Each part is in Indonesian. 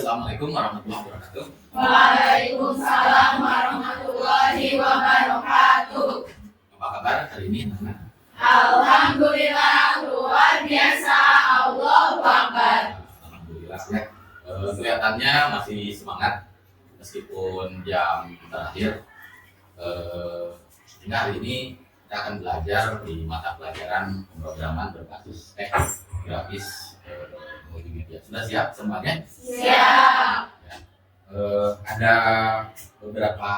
Assalamualaikum warahmatullahi wabarakatuh. Waalaikumsalam warahmatullahi wabarakatuh. Apa kabar hari ini, anak-anak? Alhamdulillah, luar biasa. Allahu Akbar. Alhamdulillah ya. Kelihatannya masih semangat meskipun jam terakhir. Sehingga hari ini kita akan belajar di mata pelajaran pemrograman berbasis grafis multimedia. Sudah siap semuanya? Siap. Ya. Ada beberapa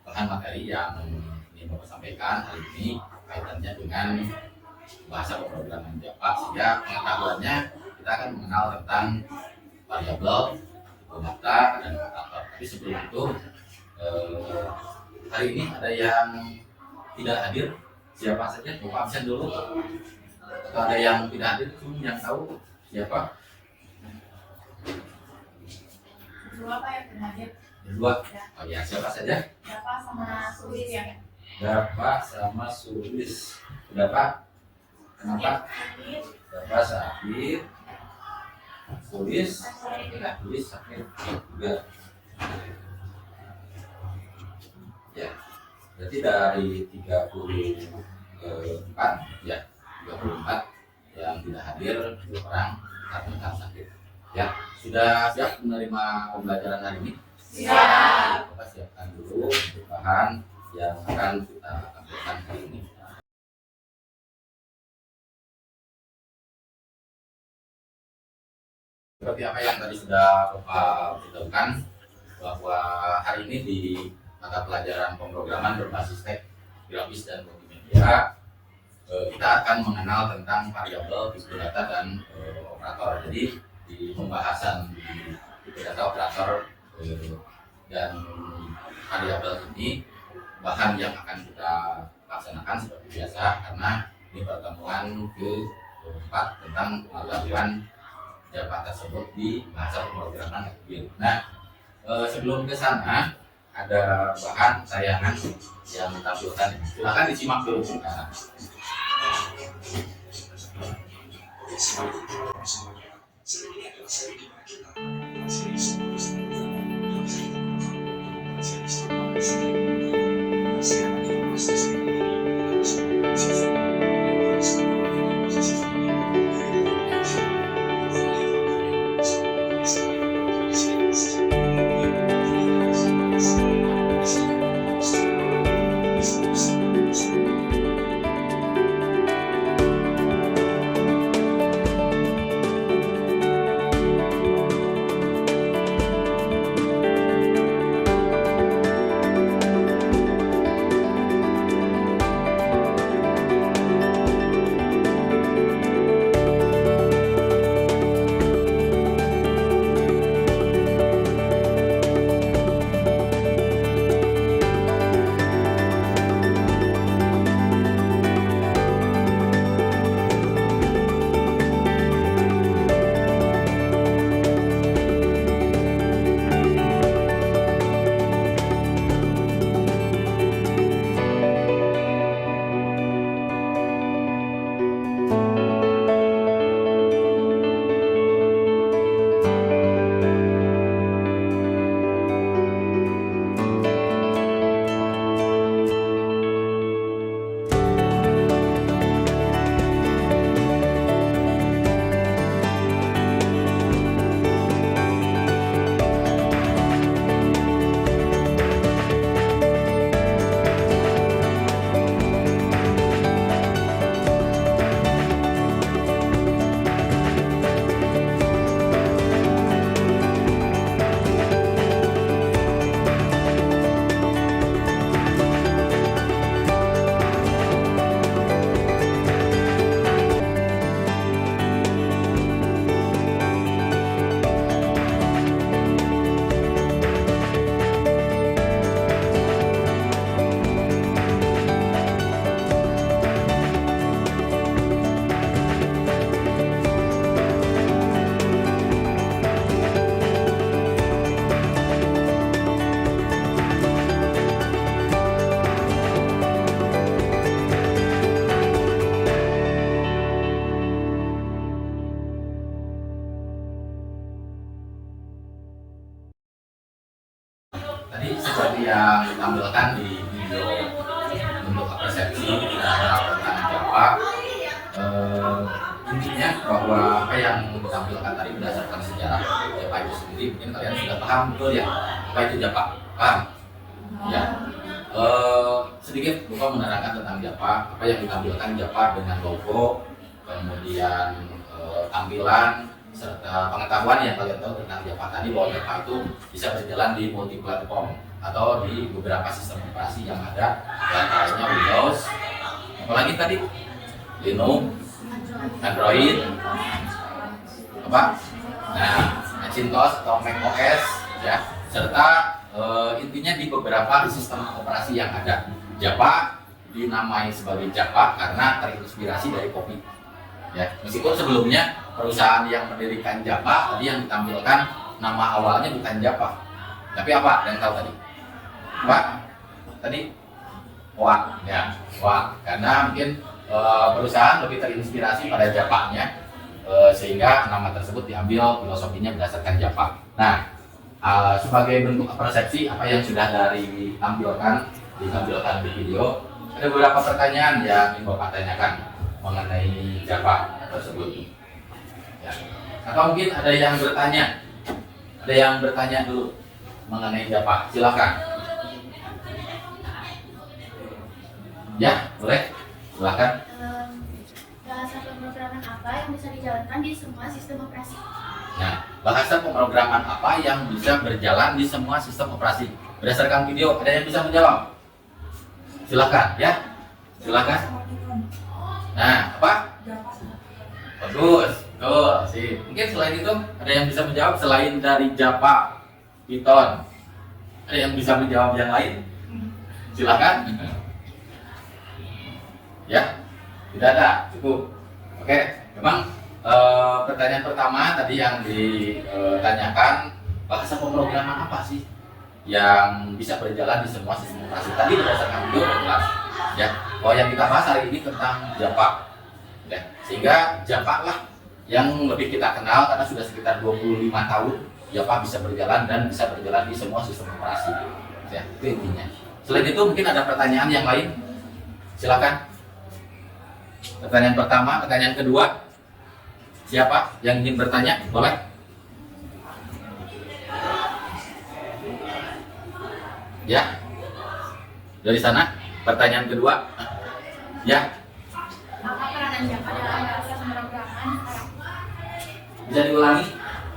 bahan materi yang ingin Bapak sampaikan hari ini kaitannya dengan bahasa pemrograman Java, sehingga pengetahuannya kita akan mengenal tentang variabel, data, dan operator. Tapi sebelum itu hari ini ada yang tidak hadir, siapa saja? Bapak absen dulu. Atau ada yang tidak hadir, yang tahu siapa? Dua Pak yang berhadir. Dua. Oh ya, siapa saja? Bapak sama Sulis ya. Bapak sama Sulis. Udah Pak? Kenapa? Bapak sakit. Sulis sakit juga. Ya, berarti dari 34 ya, 34 yang tidak hadir, 2 orang karena sakit. Ya, sudah siap menerima pembelajaran hari ini? Siap. Kita siapkan dulu untuk bahan yang akan kita tampilkan hari ini. Seperti apa yang tadi sudah Bapak beritahukan, bahwa hari ini di mata pelajaran pemrograman berbasis teks, grafis, dan multimedia, kita akan mengenal tentang variabel, tipe data, dan operator. Jadi di pembahasan di tipe data, operator, dan variabel ini bahan yang akan kita laksanakan seperti biasa, karena ini pertemuan ke-4 tentang pengetahuan Java tersebut di bahasa pemrograman. Nah, sebelum ke sana ada bahan tayangan yang ditampilkan. Silakan disimak dulu. Nah. tadi seperti yang ditampilkan di video bentuk persepsi tentang Japa, intinya bahwa apa yang ditampilkan tadi berdasarkan sejarah Japa itu sendiri, mungkin kalian sudah paham betul ya apa itu Japa, paham? Ya. Sedikit Buka menerangkan tentang Japa, apa yang ditampilkan Japa dengan logo, kemudian tampilan serta pengetahuan yang kalian tahu tentang Japa tadi, bahwa Japa itu bisa berjalan di multi platform atau di beberapa sistem operasi yang ada, antaranya Windows, apalagi tadi Linux, Android, apa? Nah, Macintosh atau macOS, ya, serta intinya di beberapa sistem operasi yang ada. Japa dinamai sebagai Japa karena terinspirasi dari kopi. Ya, meskipun sebelumnya perusahaan yang mendirikan Japa tadi yang ditampilkan nama awalnya bukan Japa, tapi apa? Yang tahu tadi? Apa? Tadi Wak, ya, Wak. Karena mungkin perusahaan lebih terinspirasi pada Japanya, sehingga nama tersebut diambil filosofinya berdasarkan Japa. Nah, sebagai bentuk persepsi apa yang sudah ditampilkan di video, ada beberapa pertanyaan yang ingin Bapak tanyakan mengenai Japa tersebut. Ya. Atau mungkin ada yang bertanya dulu mengenai Japa, silakan. Ya, boleh, silakan. Bahasa pemrograman apa yang bisa dijalankan di semua sistem operasi? Nah, bahasa pemrograman apa yang bisa berjalan di semua sistem operasi? Berdasarkan video, ada yang bisa menjawab? Silakan, ya. Silakan. Nah, apa? Bagus, betul. Sip. Mungkin selain itu ada yang bisa menjawab selain dari Japa, Python. Ada yang bisa menjawab yang lain? Silakan. Ya, tidak ada, cukup. Oke, memang pertanyaan pertama tadi yang ditanyakan, bahasa pemrograman apa sih yang bisa berjalan di semua sistem operasi? Tadi berdasarkan video jelas, ya, bahwa yang kita bahas hari ini tentang Japa, ya, sehingga Japa lah yang lebih kita kenal karena sudah sekitar 25 tahun Japa bisa berjalan dan bisa berjalan di semua sistem operasi, ya, itu intinya. Selain itu mungkin ada pertanyaan yang lain, silakan. Pertanyaan pertama, pertanyaan kedua, siapa yang ingin bertanya? Boleh. Ya, dari sana. Pertanyaan kedua, ya. Apa peranan Japa dalam bahasa pemrograman sekarang? Bisa diulangi?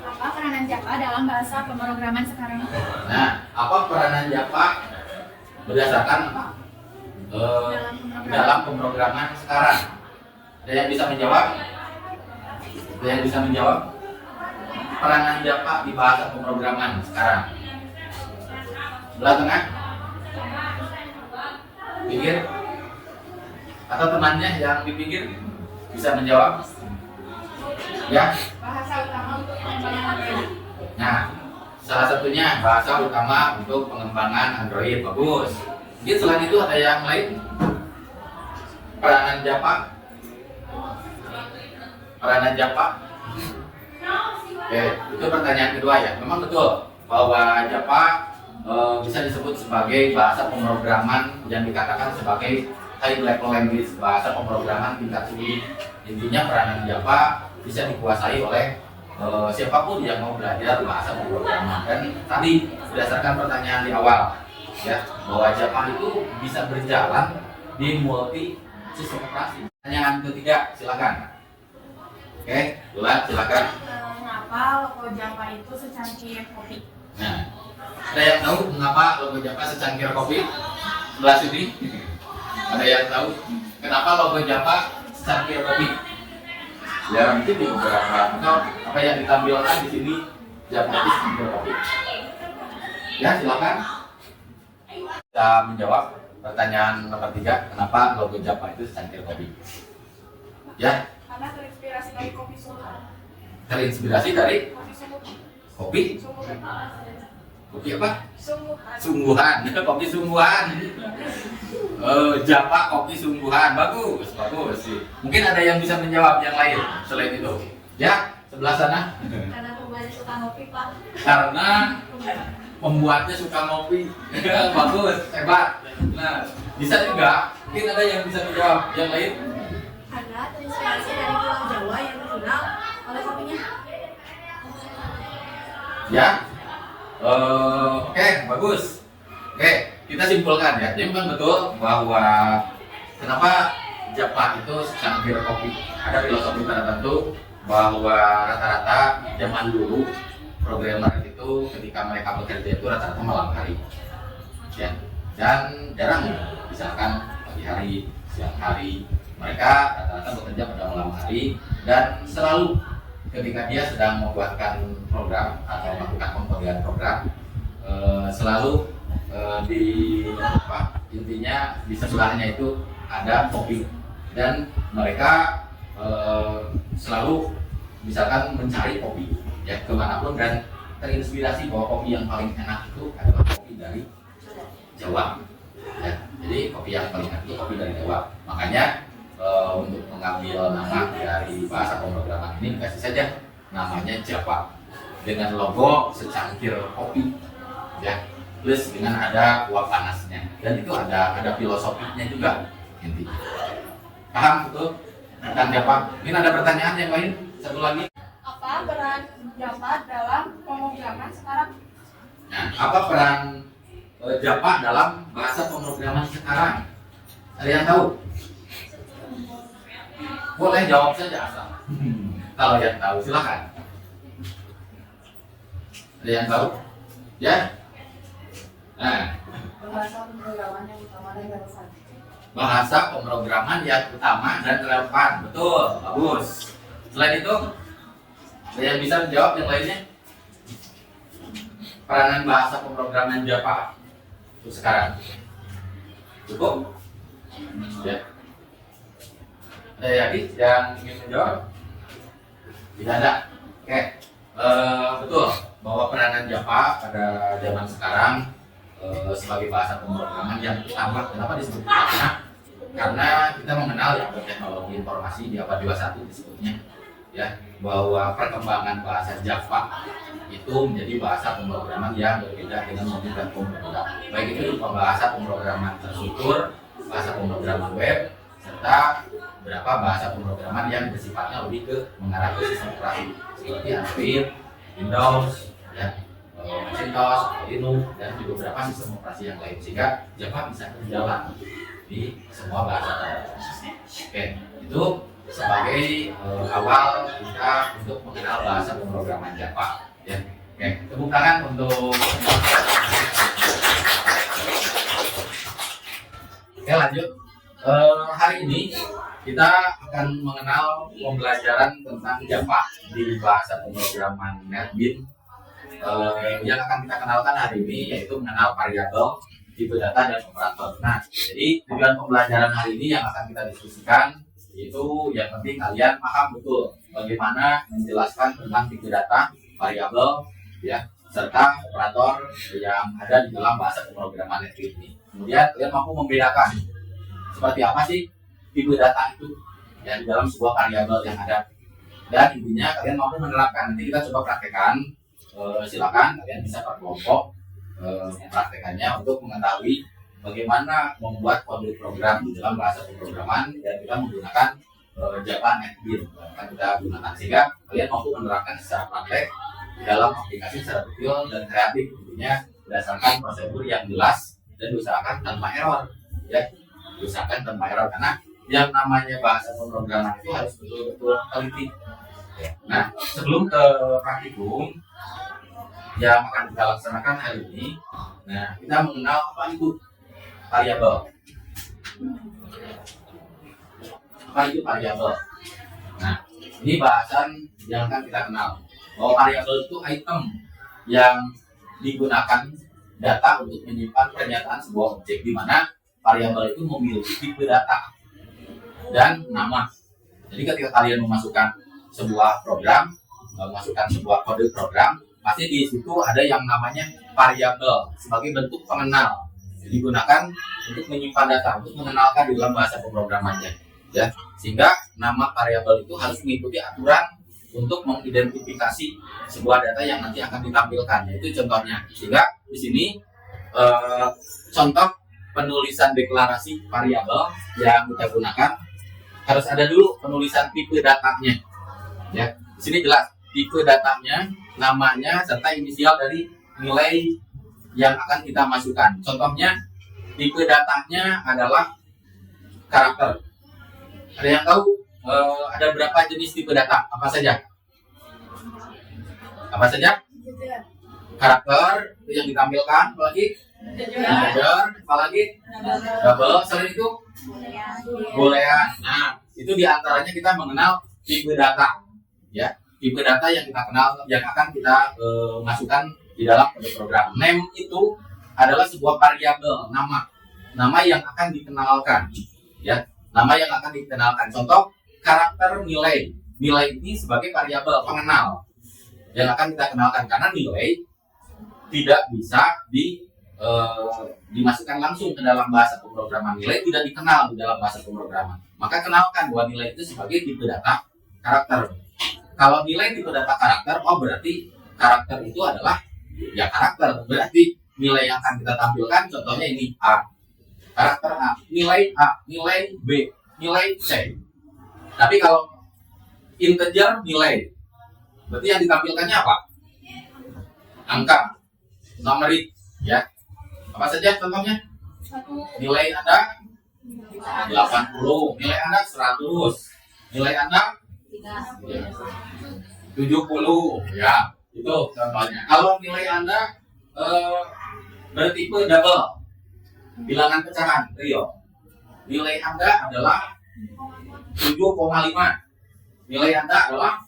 Apa peranan Japa dalam bahasa pemrograman sekarang? Nah, apa peranan Japa berdasarkan apa? Dalam pemrograman sekarang. Ada yang bisa menjawab? Ada yang bisa menjawab? Peranan Japa di bahasa pemrograman sekarang. Sebelah tengah? Pinggir? Atau temannya yang di pinggir bisa menjawab? Ya? Bahasa utama untuk pengembangan Android. Nah, salah satunya bahasa utama untuk pengembangan Android. Bagus. Mungkin selain itu ada yang lain? Peranan Japa? Peranan Japa? Oke, itu pertanyaan kedua ya. Memang betul bahwa Japa bisa disebut sebagai bahasa pemrograman yang dikatakan sebagai high level language, bahasa pemrograman tingkat tinggi. Intinya peranan Japa bisa dikuasai oleh siapapun yang mau belajar bahasa pemrograman. Dan tadi berdasarkan pertanyaan di awal, ya, bahwa Japa itu bisa berjalan di multi sistem operasi. Pertanyaan ketiga, silakan. Oke, Lula, silakan. Mengapa logo Japa itu secangkir kopi? Nah, ada yang tahu mengapa logo Japa secangkir kopi? Sebelah sini. Ada yang tahu kenapa logo Japa secangkir kopi? Ya, mungkin di beberapa atau apa yang ditampilkan di sini Japa itu secangkir kopi. Ya, silakan. Kita menjawab pertanyaan nomor 3, kenapa logo Japa itu secangkir kopi? Ya. Karena terinspirasi dari kopi sungguhan. Terinspirasi dari Kopi sungguhan. kopi? Kopi apa? Sungguhan. Sungguhan, kopi sungguhan. Japa kopi sungguhan, bagus, bagus sih. Mungkin ada yang bisa menjawab yang lain selain itu. Ya, sebelah sana. Karena pembuatnya suka ngopi, Pak. Karena pembuatnya suka ngopi. Bagus, hebat. Nah, bisa juga. Mungkin ada yang bisa menjawab. Yang lain? Ada terinspirasi dari Pulau Jawa yang terkenal oleh kopinya. Ya. Oke, bagus. Oke, kita simpulkan ya. Jadi memang betul bahwa kenapa Jepang itu secangkir kopi. Ada filosofi tertentu bahwa rata-rata zaman dulu programmer itu ketika mereka bekerja itu rata-rata malam hari. Ya. Dan jarang misalkan pagi hari, siang hari, mereka rata-rata bekerja pada malam hari dan selalu ketika dia sedang membuatkan program atau melakukan pembuatan program selalu di intinya di sebelahnya itu ada kopi dan mereka selalu misalkan mencari kopi ya kemanapun dan terinspirasi bahwa kopi yang paling enak itu adalah kopi dari Jawa ya. Jadi kopi yang paling enak itu kopi dari Jawa, makanya untuk mengambil nama dari bahasa pemrograman ini kasih saja namanya Java dengan logo secangkir kopi ya, plus dengan ada uap panasnya dan itu ada filosofinya juga intinya. Paham betul tentang Java? Mungkin ada pertanyaan yang lain satu lagi. Apa peran Java dalam pemrograman sekarang? Nah, apa peran Java dalam bahasa pemrograman sekarang? Ada yang tahu? Boleh jawab saja asal. Kalau yang tahu silakan. Ada yang tahu? Ya. Nah, Bahasa pemrograman yang utama dan relevan. bahasa pemrograman yang utama dan relevan. Betul, bagus. Selain itu, ada yang bisa menjawab yang lainnya? Peranan bahasa pemrograman Java untuk sekarang. Cukup? Ya. Ada lagi yang ingin menjawab? Tidak ada. Oke. Betul bahwa peranan Java pada zaman sekarang sebagai bahasa pemrograman yang utama. Kenapa disebut utama? Karena kita mengenal ya teknologi informasi di abad 21 disebutnya ya, bahwa perkembangan bahasa Java itu menjadi bahasa pemrograman yang berbeda dengan modul dan pemrograman. Baik itu bahasa pemrograman terstruktur, bahasa pemrograman web, serta beberapa bahasa pemrograman yang bersifatnya lebih ke mengarah ke sistem operasi seperti Android, Windows, ya, Macintosh, Linux, dan juga beberapa sistem operasi yang lain sehingga Java bisa berjalan di semua bahasa. Oke, itu sebagai awal kita untuk mengenal bahasa pemrograman Java. Ya, oke, tepuk tangan untuk. Oke, lanjut. Hari ini kita akan mengenal pembelajaran tentang Java di bahasa pemrograman NetBeans. Yang akan kita kenalkan hari ini yaitu mengenal variabel, tipe data, dan operator. Nah, jadi tujuan pembelajaran hari ini yang akan kita diskusikan itu yang penting kalian paham betul bagaimana menjelaskan tentang tipe data, variabel, ya, serta operator yang ada di dalam bahasa pemrograman NetBeans ini. Kemudian kalian mampu membedakan seperti apa sih tipe data itu yang di dalam sebuah variabel yang ada, dan intinya kalian mampu menerapkan. Nanti kita coba praktekkan. Silakan kalian bisa berkelompok mempraktekannya untuk mengetahui bagaimana membuat kode program di dalam bahasa pemrograman dan kita menggunakan Java NetBeans akan kita gunakan sehingga kalian mampu menerapkan secara praktek di dalam aplikasi secara detail dan kreatif, tentunya berdasarkan prosedur yang jelas dan diusahakan tanpa error ya, diusahakan tanpa error karena yang namanya bahasa pemrograman itu harus betul-betul teliti. Nah, sebelum ke praktikum yang akan kita laksanakan hari ini, nah kita mengenal apa itu variabel. Apa itu variabel? Nah, ini bahasan yang akan kita kenal bahwa variabel itu item yang digunakan data untuk menyimpan pernyataan sebuah objek, di mana variabel itu memiliki tipe data dan nama. Jadi ketika kalian memasukkan sebuah program, memasukkan sebuah kode program, pasti di situ ada yang namanya variabel sebagai bentuk pengenal. Jadi digunakan untuk menyimpan data, untuk mengenalkan di dalam bahasa pemrogramannya, ya. Sehingga nama variabel itu harus mengikuti aturan untuk mengidentifikasi sebuah data yang nanti akan ditampilkan, yaitu contohnya. Sehingga di sini contoh penulisan deklarasi variabel yang kita gunakan harus ada dulu penulisan tipe datanya. Ya, di sini jelas tipe datanya, namanya serta inisial dari nilai yang akan kita masukkan. Contohnya tipe datanya adalah karakter. Ada yang tahu ada berapa jenis tipe data? Apa saja? Apa saja? Karakter yang ditampilkan, apalagi integer, apalagi double, selain itu boolean. Nah, itu diantaranya kita mengenal tipe data, ya, tipe data yang kita kenal, yang akan kita masukkan di dalam kode program. Name itu adalah sebuah variabel, nama yang akan dikenalkan, ya, nama yang akan dikenalkan. Contoh karakter nilai ini sebagai variabel pengenal yang akan kita kenalkan, karena nilai tidak bisa dimasukkan langsung ke dalam bahasa pemrograman. Nilai tidak dikenal di dalam bahasa pemrograman, maka kenalkan bahwa nilai itu sebagai tipe data karakter. Kalau nilai tipe data karakter, oh berarti karakter itu adalah ya karakter, berarti nilai yang akan kita tampilkan contohnya ini A, karakter A, nilai B, nilai C. Tapi kalau integer nilai, berarti yang ditampilkannya apa? Angka, numerik, ya. Apa saja contohnya? Nilai Anda 80, nilai Anda 100, nilai Anda 70, ya. Itu contohnya. Kalau nilai Anda bertipe double, bilangan pecahan, Rio, nilai Anda adalah 7,5, nilai Anda adalah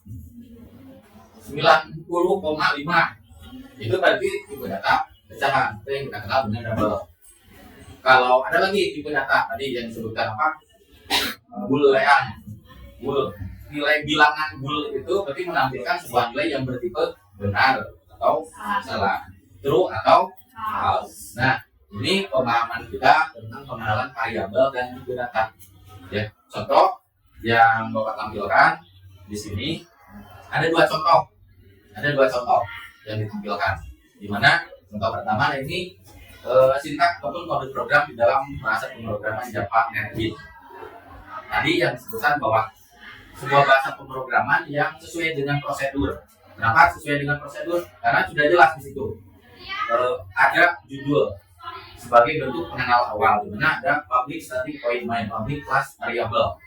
90,5. Itu berarti tipe data pecahan, itu yang kita kenal dengan double. Kalau ada lagi tipe data tadi yang disebutkan apa? Boolean. Nilai bilangan bool itu berarti menampilkan sebuah nilai yang bertipe benar atau salah, true atau false. Nah, ini pemahaman kita tentang pengenalan variabel dan tipe data. Ya, contoh yang Bapak tampilkan di sini ada dua contoh yang ditampilkan. Di mana contoh pertama ini sintaks ataupun kode program di dalam bahasa pemrograman Java NetBeans. Tadi yang disebutkan bahwa sebuah bahasa pemrograman yang sesuai dengan prosedur. Kenapa sesuai dengan prosedur? Karena sudah jelas di situ ada judul sebagai bentuk pengenal awal, di mana ada public static void main, public class variable.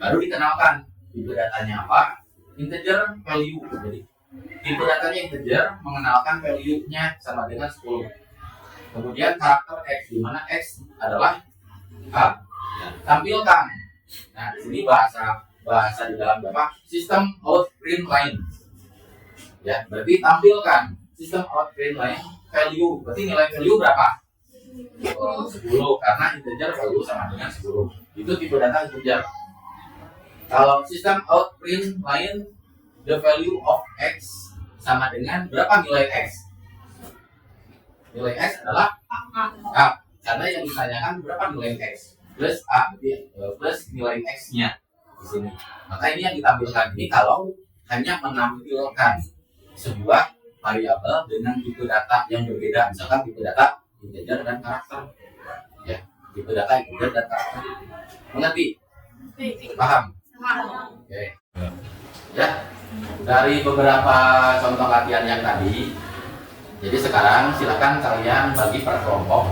Baru dikenalkan tipe datanya apa? Integer value. Jadi tipe datanya integer, mengenalkan value-nya sama dengan 10. Kemudian karakter X, di mana X adalah A. Tampilkan. Nah, di sini bahasa di dalam Java sistem out print line. Ya, berarti tampilkan sistem out print line value. Berarti nilai value berapa? 10, karena integer value sama dengan 10. Itu tipe data integer. Kalau sistem out print line the value of X sama dengan berapa nilai X? Nilai X adalah A, karena yang ditanyakan berapa nilai X plus A, plus nilai X-nya di sini. Maka ini yang ditampilkan ini kalau hanya menampilkan sebuah variabel dengan tipe data yang berbeda, misalkan tipe data integer dan karakter. Ya, tipe data integer dan karakter. Mengerti? Paham? Oke. Ya, dari beberapa contoh latihan yang tadi, jadi sekarang silakan kalian bagi per kelompok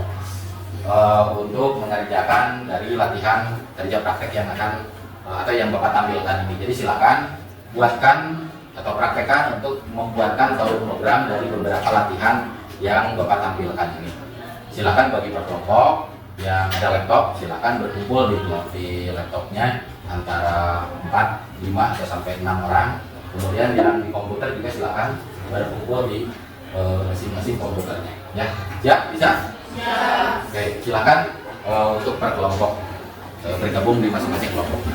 untuk mengerjakan dari latihan kerja praktek yang akan atau yang Bapak tampilkan ini. Jadi silakan buatkan atau praktekkan untuk membuatkan kode program dari beberapa latihan yang Bapak tampilkan ini. Silakan bagi per kelompok. Yang ada laptop silakan berkumpul di laptopnya antara 4, 5 atau sampai 6 orang. Kemudian yang di komputer juga silakan berkumpul di masing-masing komputernya. Ya, bisa? Ya. Oke, silakan untuk per kelompok bergabung di masing-masing kelompok.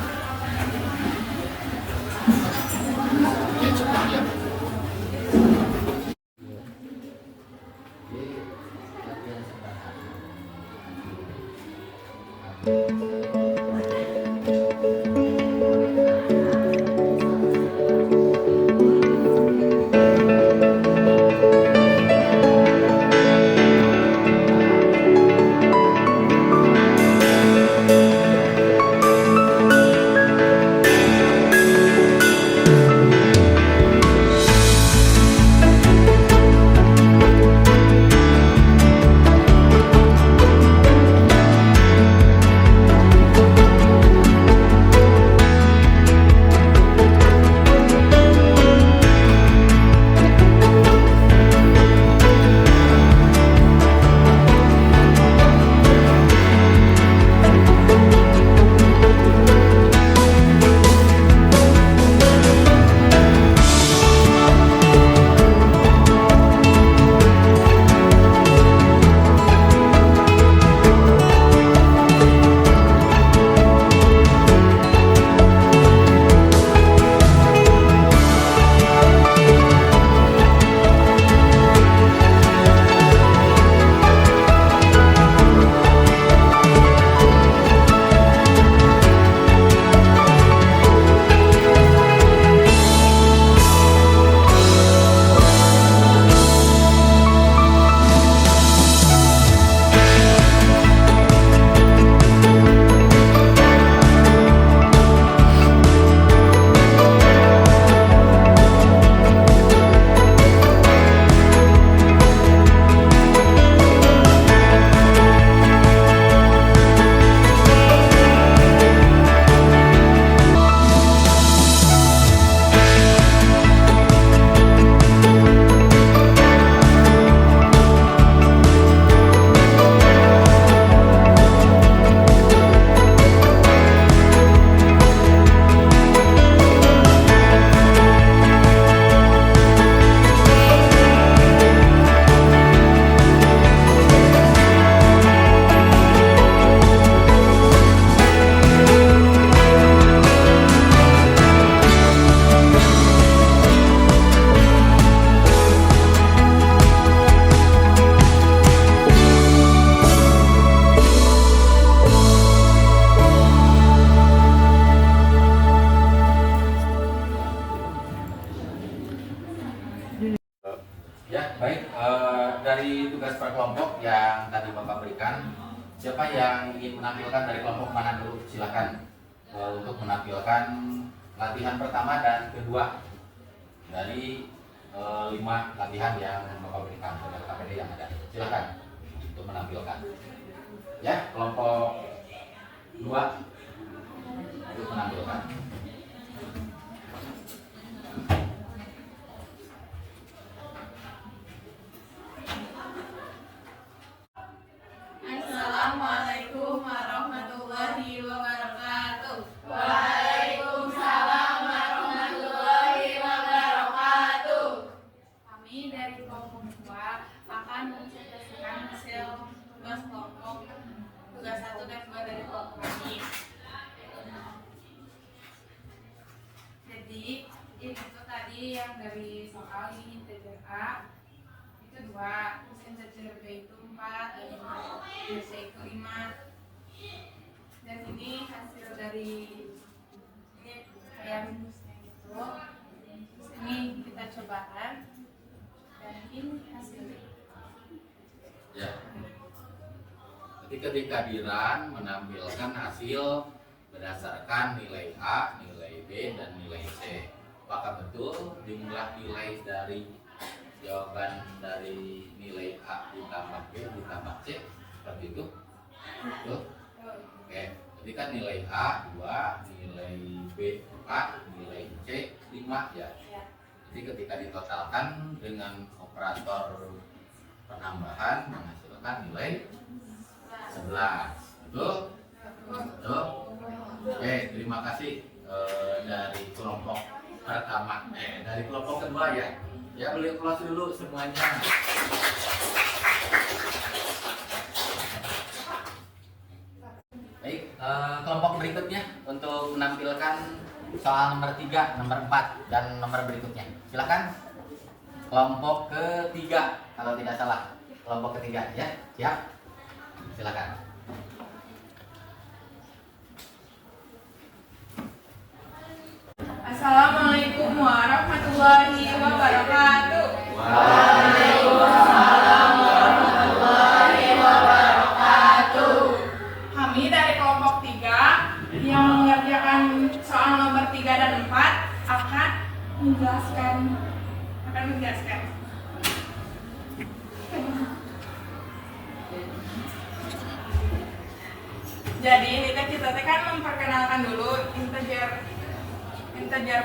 Bapak berikan. Siapa yang ingin menampilkan dari kelompok mana dulu? Silakan untuk menampilkan latihan pertama dan kedua dari 5 latihan yang Bapak berikan pada KPD yang ada. Silakan untuk menampilkan. Ya, kelompok 2 untuk menampilkan. Assalamualaikum warahmatullahi wabarakatuh. Waalaikumsalam warahmatullahi wabarakatuh. Kami dari kelompok 2 akan mensukseskan hasil tugas kelompok tugas 1 dan 2 dari kelompok kami. Jadi itu tadi yang dari soal ini integer A itu 2, terus integer B itu 4, dan integer C itu 5. Dan ini hasil dari ini kayak rumusnya gitu. Terus ini kita cobakan dan ini hasilnya. Ya. Ketika Diran menampilkan hasil berdasarkan nilai A, nilai B, dan nilai C, apakah betul jumlah nilai dari jawaban dari nilai A ditambah B ditambah C seperti itu? Betul? Oke, ketika nilai A 2, nilai B 4, nilai C 5 ya. Jadi ketika ditotalkan dengan operator penambahan menghasilkan nilai 11. Betul? Betul? Oke, terima kasih dari kelompok pertama. Dari kelompok kedua ya. Ya, beliau close dulu semuanya. Baik, kelompok berikutnya untuk menampilkan soal nomor 3, nomor 4, dan nomor berikutnya. Silakan. Kelompok ketiga, kalau tidak salah. Kelompok ketiga, ya. Siap? Silakan. Assalamualaikum warahmatullahi wabarakatuh. Waalaikumsalam warahmatullahi wabarakatuh. Kami dari kelompok 3 yang mengerjakan soal nomor 3 dan 4 akan menjelaskan. Jadi ini kita kan memperkenalkan dulu integer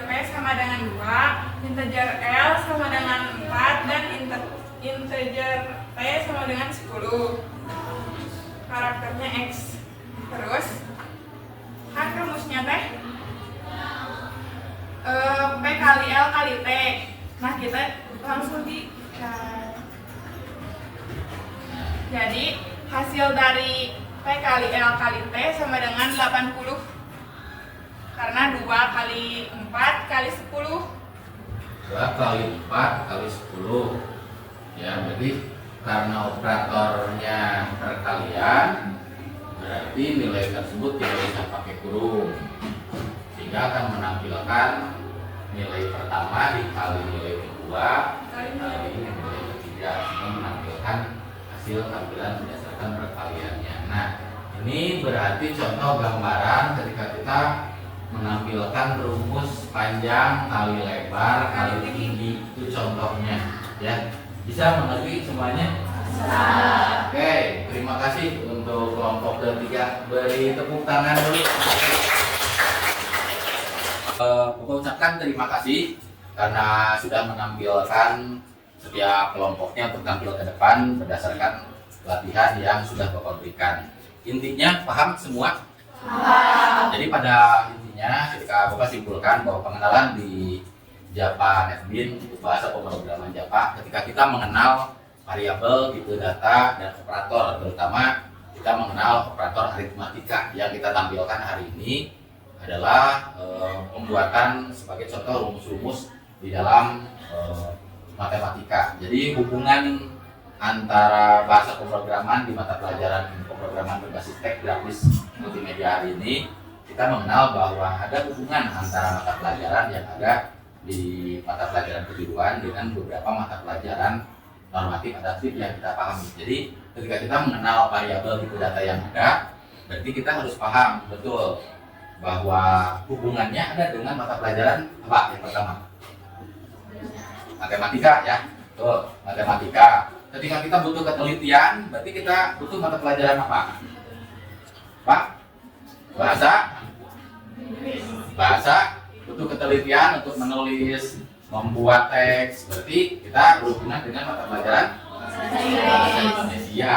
P sama dengan 2, integer L sama dengan 4, dan integer T sama dengan 10. Karakternya X. Terus kan rumusnya teh P kali L kali T. Nah, kita langsung jadi hasil dari P kali L kali T sama dengan 80. Karena 2 kali 4 kali 10. 2 kali 4 kali 10. Ya, berarti karena operatornya perkalian, berarti nilai tersebut tidak bisa pakai kurung, sehingga akan menampilkan nilai pertama dikali nilai kedua kali nilai ketiga, sehingga menampilkan hasil tampilan berdasarkan perkaliannya. Nah, ini berarti contoh gambaran ketika kita menampilkan rumus panjang kali lebar kali tinggi, itu contohnya ya. Bisa mengerti semuanya? Oke, terima kasih untuk kelompok ketiga. Beri tepuk tangan dulu. Bapak ucapkan terima kasih karena sudah menampilkan setiap kelompoknya untuk tampil ke depan berdasarkan latihan yang sudah Bapak berikan. Intinya paham semua? Jadi pada intinya ketika Bapak simpulkan bahwa pengenalan di Java NetBeans untuk bahasa pemrograman Java, ketika kita mengenal variabel, tipe data, dan operator, terutama kita mengenal operator aritmatika yang kita tampilkan hari ini adalah pembuatan sebagai contoh rumus-rumus di dalam matematika. Jadi hubungan antara bahasa pemrograman di mata pelajaran pemrograman berbasis teks grafis multimedia hari ini, kita mengenal bahwa ada hubungan antara mata pelajaran yang ada di mata pelajaran kejuruan dengan beberapa mata pelajaran normatif adaptif yang kita pahami. Jadi ketika kita mengenal variabel tipe data yang ada, berarti kita harus paham betul bahwa hubungannya ada dengan mata pelajaran apa yang pertama? Matematika ya, betul, matematika. Ketika kita butuh ketelitian, berarti kita butuh mata pelajaran apa? Pak? Bahasa, butuh ketelitian untuk menulis, membuat teks. Berarti kita berhubungan dengan mata pelajaran bahasa Indonesia.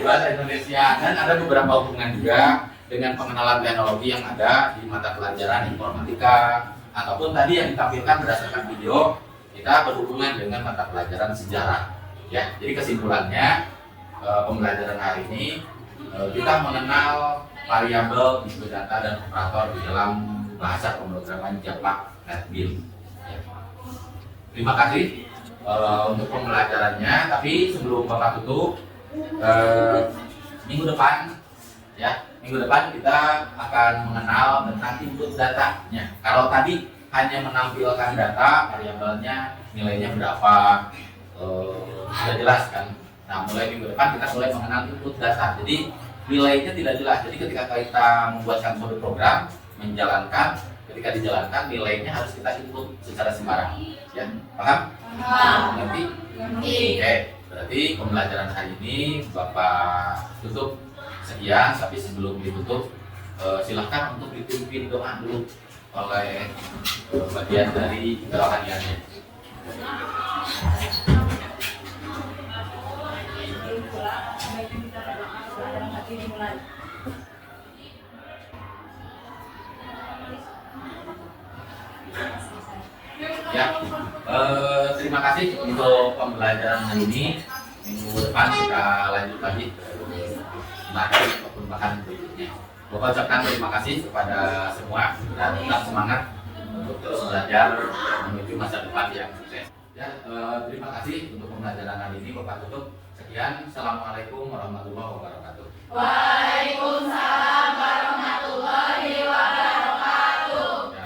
Bahasa Indonesia, dan ada beberapa hubungan juga dengan pengenalan teknologi yang ada di mata pelajaran informatika, ataupun tadi yang ditampilkan berdasarkan video, kita berhubungan dengan mata pelajaran sejarah. Ya, jadi kesimpulannya pembelajaran hari ini kita mengenal variabel, tipe data dan operator di dalam bahasa pemrograman Java NetBeans. Ya. Terima kasih untuk pembelajarannya. Tapi sebelum Bapak tutup, minggu depan kita akan mengenal tentang input datanya. Kalau tadi hanya menampilkan data, variabelnya, nilainya berapa, sudah jelas kan. Nah, mulai minggu depan kita mulai mengenal input data. Jadi nilainya tidak jelas. Jadi ketika kita membuatkan suatu program, menjalankan, ketika dijalankan nilainya harus kita input secara sembarang. Ya, paham? Ngerti? Oke, berarti pembelajaran hari ini Bapak tutup sekian. Tapi sebelum ditutup, silahkan untuk dipimpin doa dulu oleh bagian dari kerohaniannya. Ya, terima kasih untuk pembelajaran hari ini. Minggu depan kita lanjut lagi materi ataupun bahan berikutnya. Bapak ucapkan terima kasih kepada semua dan tetap semangat untuk terus belajar menuju masa depan yang sukses. Ya, terima kasih untuk pembelajaran hari ini. Bapak tutup. Sekian. Assalamualaikum warahmatullahi wabarakatuh. Waalaikumsalam warahmatullahi wabarakatuh. Ya.